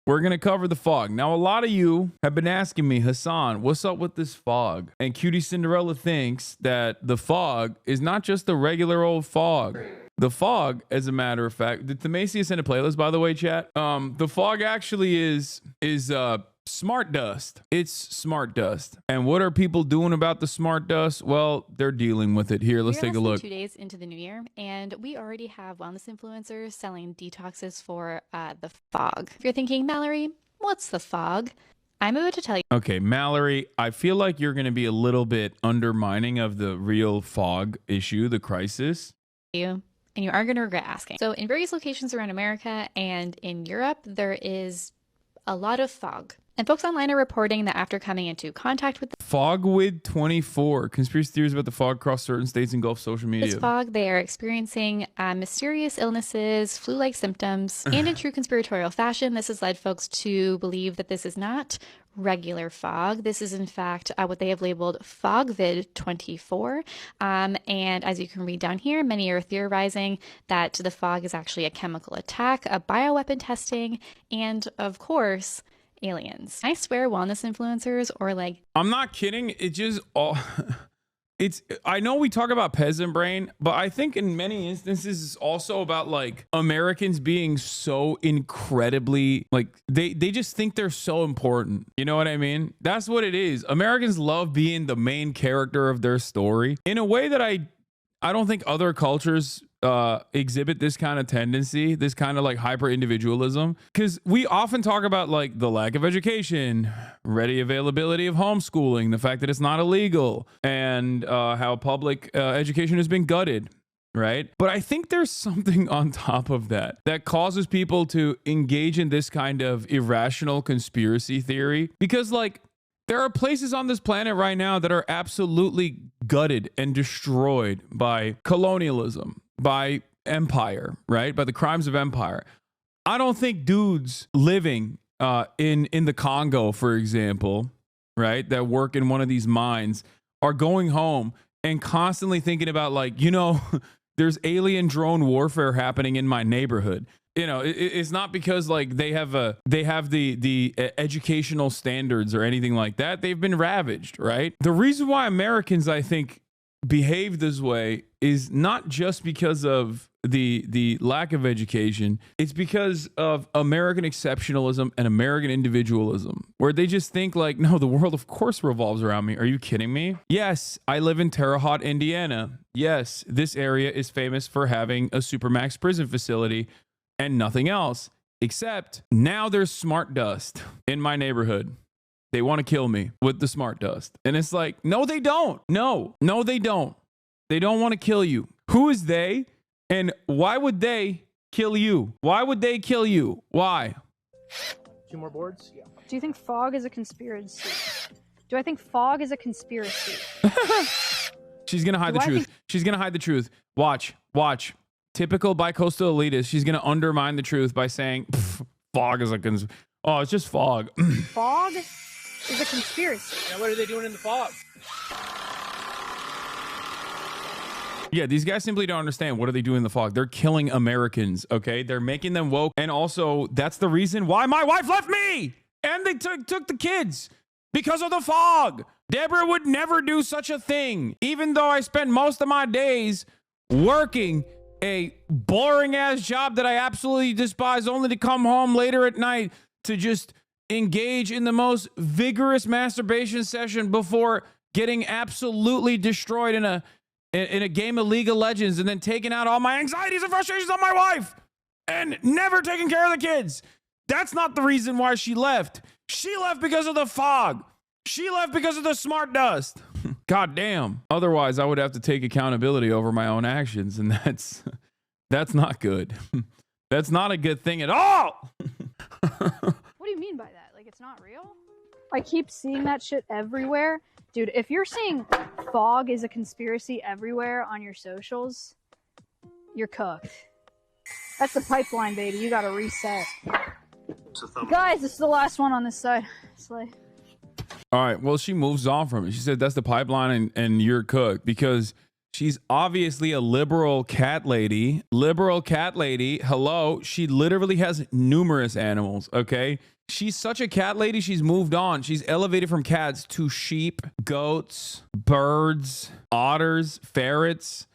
We're going to cover the fog. Now, a lot of you have been asking me, Hasan, what's up with this fog? And Cutie Cinderella thinks that the fog is not just the regular old fog. The fog, as a matter of fact, did Themacia send a playlist, by the way, chat? The fog actually is smart dust. It's smart dust. And what are people doing about the smart dust? Well, they're dealing with it. Here, let's take a look. 2 days into the new year, and we already have wellness influencers selling detoxes for the fog. If you're thinking, Mallory, what's the fog? I'm about to tell you. Okay, Mallory, I feel like you're going to be a little bit undermining of the real fog issue, the crisis. And you are going to regret asking. So in various locations around America and in Europe, there is a lot of fog. And folks online are reporting that after coming into contact with Fogwid 24, conspiracy theories about the fog across certain states engulf social media. this fog, they are experiencing mysterious illnesses, flu-like symptoms, and in true conspiratorial fashion, this has led folks to believe that this is not regular fog. This is in fact what they have labeled Fogvid 24. And as you can read down here, many are theorizing that the fog is actually a chemical attack, a bioweapon testing, and of course, aliens. I swear wellness influencers or like... I'm not kidding. It just all... I know we talk about peasant brain, but I think in many instances it's also about like Americans being so incredibly like they just think they're so important. You know what I mean? That's what it is. Americans love being the main character of their story in a way that I don't think other cultures exhibit this kind of tendency, this kind of like hyper individualism, because we often talk about like the lack of education, ready availability of homeschooling, the fact that it's not illegal, and how public education has been gutted, right? But I think there's something on top of that that causes people to engage in this kind of irrational conspiracy theory, because like there are places on this planet right now that are absolutely gutted and destroyed by colonialism, by empire, right? By the crimes of empire. I don't think dudes living in the Congo, for example, right, that work in one of these mines are going home and constantly thinking about like, you know, there's alien drone warfare happening in my neighborhood. You know, it's not because like they have the educational standards or anything like that. They've been ravaged, right? The reason why Americans, I think, behave this way is not just because of the lack of education. It's because of American exceptionalism and American individualism, where they just think like, no, the world of course revolves around me. Are you kidding me? Yes, I live in Terre Haute, Indiana. Yes, this area is famous for having a supermax prison facility and nothing else, except now there's smart dust in my neighborhood. They want to kill me with the smart dust. And it's like, no, they don't. No, they don't. They don't want to kill you. Who is they? And why would they kill you? Why would they kill you? Why? 2 more boards? Yeah. Do you think fog is a conspiracy? Do I think fog is a conspiracy? She's going to hide the truth. She's going to hide the truth. Watch. Typical bi-coastal elitist. She's going to undermine the truth by saying, fog is a conspiracy. Oh, it's just fog. Fog is a conspiracy. Now what are they doing in the fog? Yeah, these guys simply don't understand. What are they doing in the fog? They're killing Americans, okay? They're making them woke. And also, that's the reason why my wife left me. And they took the kids because of the fog. Deborah would never do such a thing. Even though I spent most of my days working a boring ass job that I absolutely despise, only to come home later at night to just engage in the most vigorous masturbation session before getting absolutely destroyed in a game of League of Legends, and then taking out all my anxieties and frustrations on my wife and never taking care of the kids. That's not the reason why she left. She left because of the fog. She left because of the smart dust. God damn. Otherwise, I would have to take accountability over my own actions, and that's not good. That's not a good thing at all. What do you mean by that? Like, it's not real? I keep seeing that shit everywhere. Dude, if you're seeing fog is a conspiracy everywhere on your socials, you're cooked. That's the pipeline, baby. You gotta reset. Guys, this is the last one on this side. Slay. All right. Well, she moves on from it. She said that's the pipeline and you're cooked, because She's obviously a liberal cat lady. Liberal cat lady. Hello. She literally has numerous animals. Okay. She's such a cat lady. She's moved on. She's elevated from cats to sheep, goats, birds, otters, ferrets.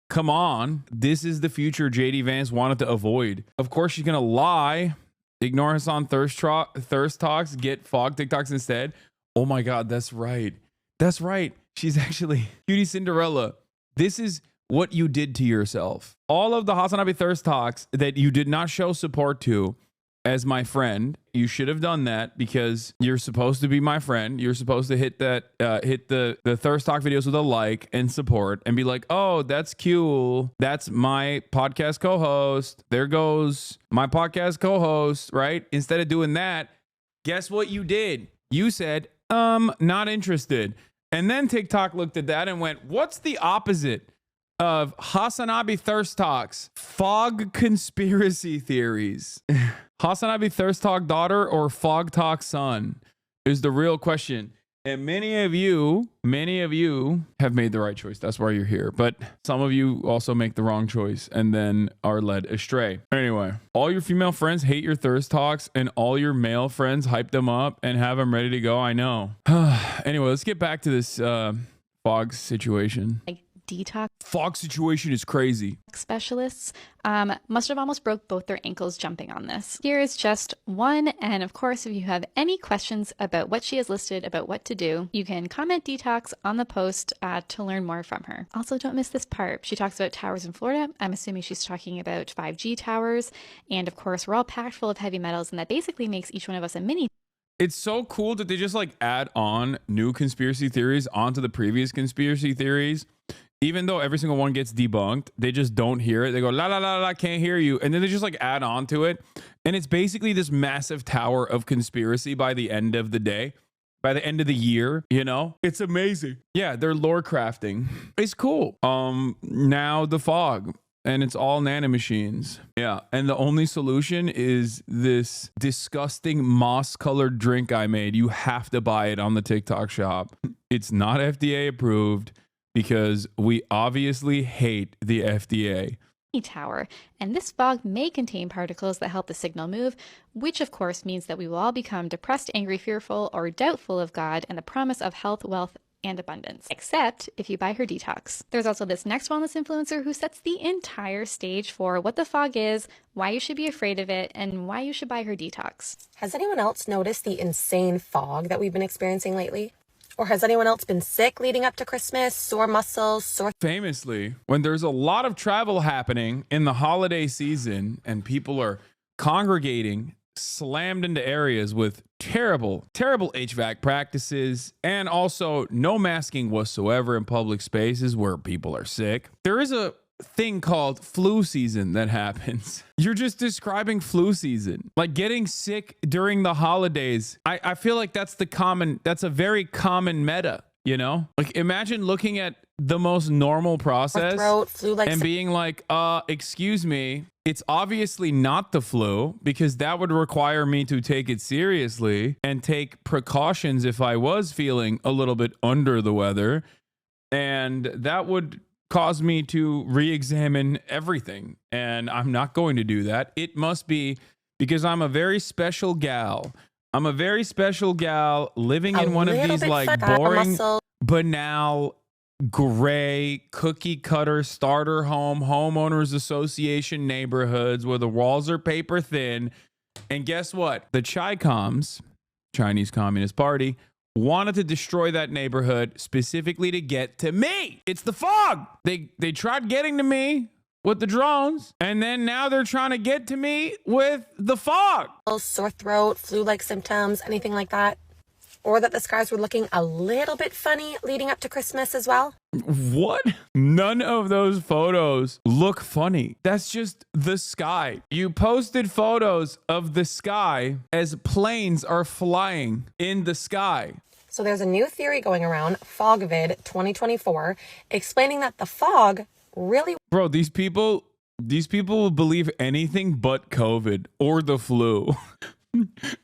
Come on. This is the future JD Vance wanted to avoid. Of course, she's going to lie. Ignore Hasan thirst talks. Get fog TikToks instead. Oh my God. That's right. That's right. She's actually Cutie Cinderella. This is what you did to yourself. All of the HasanAbi thirst talks that you did not show support to as my friend, you should have done that because you're supposed to be my friend. You're supposed to hit that, hit the thirst talk videos with a like and support and be like, oh, that's cool. That's my podcast co-host. There goes my podcast co-host, right? Instead of doing that, guess what you did? You said, not interested. And then TikTok looked at that and went, what's the opposite of HasanAbi thirst talks? Fog conspiracy theories. HasanAbi thirst talk daughter or fog talk son is the real question. And many of you have made the right choice. That's why you're here. But some of you also make the wrong choice and then are led astray. Anyway, all your female friends hate your thirst talks and all your male friends hype them up and have them ready to go. I know. Anyway, let's get back to this fog situation. Like detox Fog situation is crazy. specialists must have almost broke both their ankles jumping on this. Here is just one, and of course, if you have any questions about what she has listed about what to do, you can comment detox on the post to learn more from her. Also, don't miss this part. She talks about towers in Florida. I'm assuming she's talking about 5G towers, and of course, we're all packed full of heavy metals, and that basically makes each one of us a mini. It's so cool that they just like add on new conspiracy theories onto the previous conspiracy theories. Even though every single one gets debunked, they just don't hear it. They go, la, la, la, la, can't hear you. And then they just like add on to it. And it's basically this massive tower of conspiracy by the end of the day, by the end of the year, you know? It's amazing. Yeah, they're lore crafting. It's cool. Now the fog. And it's all nanomachines. Yeah. And the only solution is this disgusting moss-colored drink I made. You have to buy it on the TikTok shop. It's not FDA approved because we obviously hate the FDA. Tower, and this fog may contain particles that help the signal move, which of course means that we will all become depressed, angry, fearful, or doubtful of God and the promise of health, wealth, and abundance, except if you buy her detox. There's also this next wellness influencer who sets the entire stage for what the fog is, why you should be afraid of it, and why you should buy her detox. Has anyone else noticed the insane fog that we've been experiencing lately? Or has anyone else been sick leading up to Christmas? Sore muscles, sore... Famously, when there's a lot of travel happening in the holiday season and people are congregating, slammed into areas with terrible HVAC practices and also no masking whatsoever in public spaces where people are sick, there is a thing called flu season that happens. You're just describing flu season, like getting sick during the holidays. I feel like that's a very common meta, you know? Like imagine looking at the most normal process throat, flu-like and being like, excuse me, it's obviously not the flu because that would require me to take it seriously and take precautions if I was feeling a little bit under the weather. And that would cause me to re-examine everything. And I'm not going to do that. It must be because I'm a very special gal. I'm a very special gal living in one of these like boring, banal, gray, cookie cutter starter home, homeowners association neighborhoods where the walls are paper thin. And guess what? The Chi-Coms, Chinese Communist Party, wanted to destroy that neighborhood specifically to get to me. It's the fog. They tried getting to me with the drones, and then now they're trying to get to me with the fog. Sore throat, flu-like symptoms, anything like that? Or that the skies were looking a little bit funny leading up to Christmas as well? What? None of those photos look funny. That's just the sky. You posted photos of the sky as planes are flying in the sky. So there's a new theory going around, FogVid 2024, explaining that the fog really... Bro, these people will believe anything but COVID or the flu.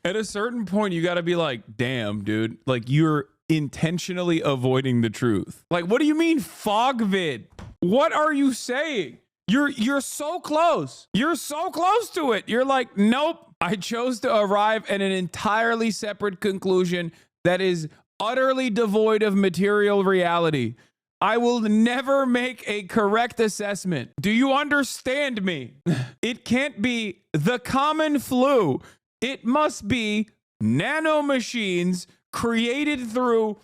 At a certain point, you got to be like, damn, dude, like you're intentionally avoiding the truth. Like, what do you mean fog vid? What are you saying? You're so close. You're so close to it. You're like, nope. I chose to arrive at an entirely separate conclusion that is utterly devoid of material reality. I will never make a correct assessment. Do you understand me? It can't be the common flu. It must be nanomachines created through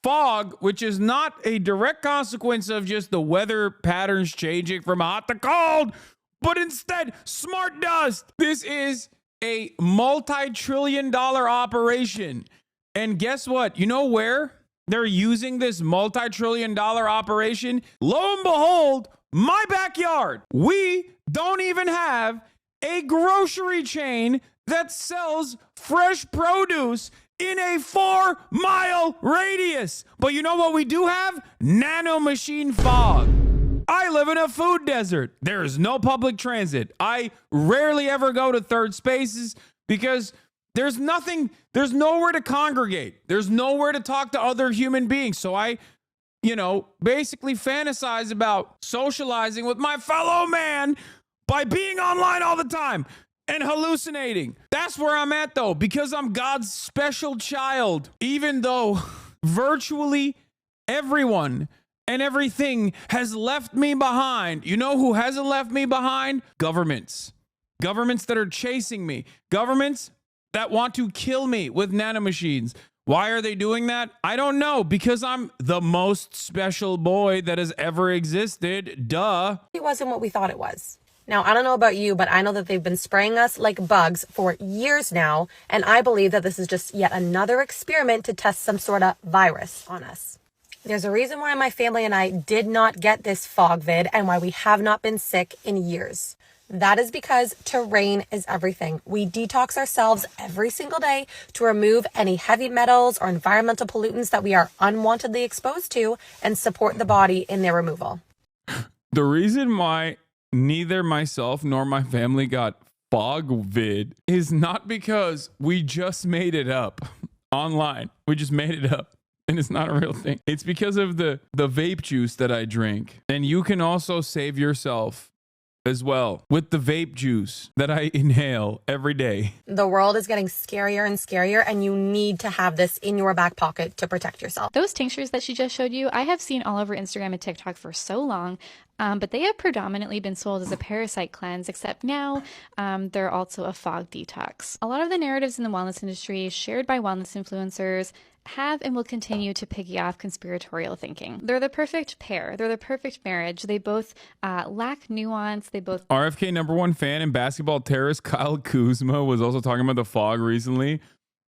fog, which is not a direct consequence of just the weather patterns changing from hot to cold, but instead smart dust. This is a multi-trillion-dollar operation. And guess what? You know where they're using this multi-trillion-dollar operation? Lo and behold, my backyard. We don't even have a grocery chain that sells fresh produce in a 4-mile radius. But you know what we do have? Nanomachine fog. I live in a food desert. There is no public transit. I rarely ever go to third spaces because there's nowhere to congregate. There's nowhere to talk to other human beings. So I, basically fantasize about socializing with my fellow man by being online all the time and hallucinating. That's where I'm at, though, because I'm God's special child. Even though virtually everyone and everything has left me behind. You know who hasn't left me behind? Governments. Governments that are chasing me. Governments that want to kill me with nanomachines. Why are they doing that? I don't know, because I'm the most special boy that has ever existed. Duh. It wasn't what we thought it was. Now, I don't know about you, but I know that they've been spraying us like bugs for years now, and I believe that this is just yet another experiment to test some sort of virus on us. There's a reason why my family and I did not get this fog vid and why we have not been sick in years. That is because terrain is everything. We detox ourselves every single day to remove any heavy metals or environmental pollutants that we are unwantedly exposed to and support the body in their removal. The reason why neither myself nor my family got fog vid is not because we just made it up online. We just made it up. And it's not a real thing. It's because of the vape juice that I drink. And you can also save yourself as well with the vape juice that I inhale every day. The world is getting scarier and scarier, and you need to have this in your back pocket to protect yourself. Those tinctures that she just showed you, I have seen all over Instagram and TikTok for so long, but they have predominantly been sold as a parasite cleanse, except now they're also a fog detox. A lot of the narratives in the wellness industry shared by wellness influencers have and will continue to piggy off conspiratorial thinking. They're the perfect pair. They're the perfect marriage. They both lack nuance. They both... RFK #1 fan and basketball terrorist Kyle Kuzma was also talking about the fog recently.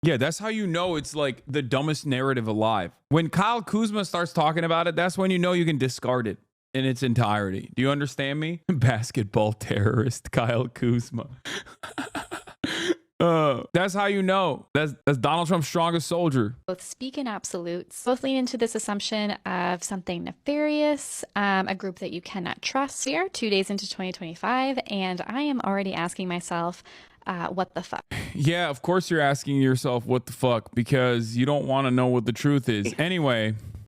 Yeah, that's how you know it's like the dumbest narrative alive. When Kyle Kuzma starts talking about it, that's when you know you can discard it in its entirety. Do you understand me? Basketball terrorist Kyle Kuzma. That's how you know. That's Donald Trump's strongest soldier. Both speak in absolutes. Both lean into this assumption of something nefarious, a group that you cannot trust. We are 2 days into 2025, and I am already asking myself, what the fuck? Yeah, of course you're asking yourself what the fuck, because you don't want to know what the truth is. Anyway...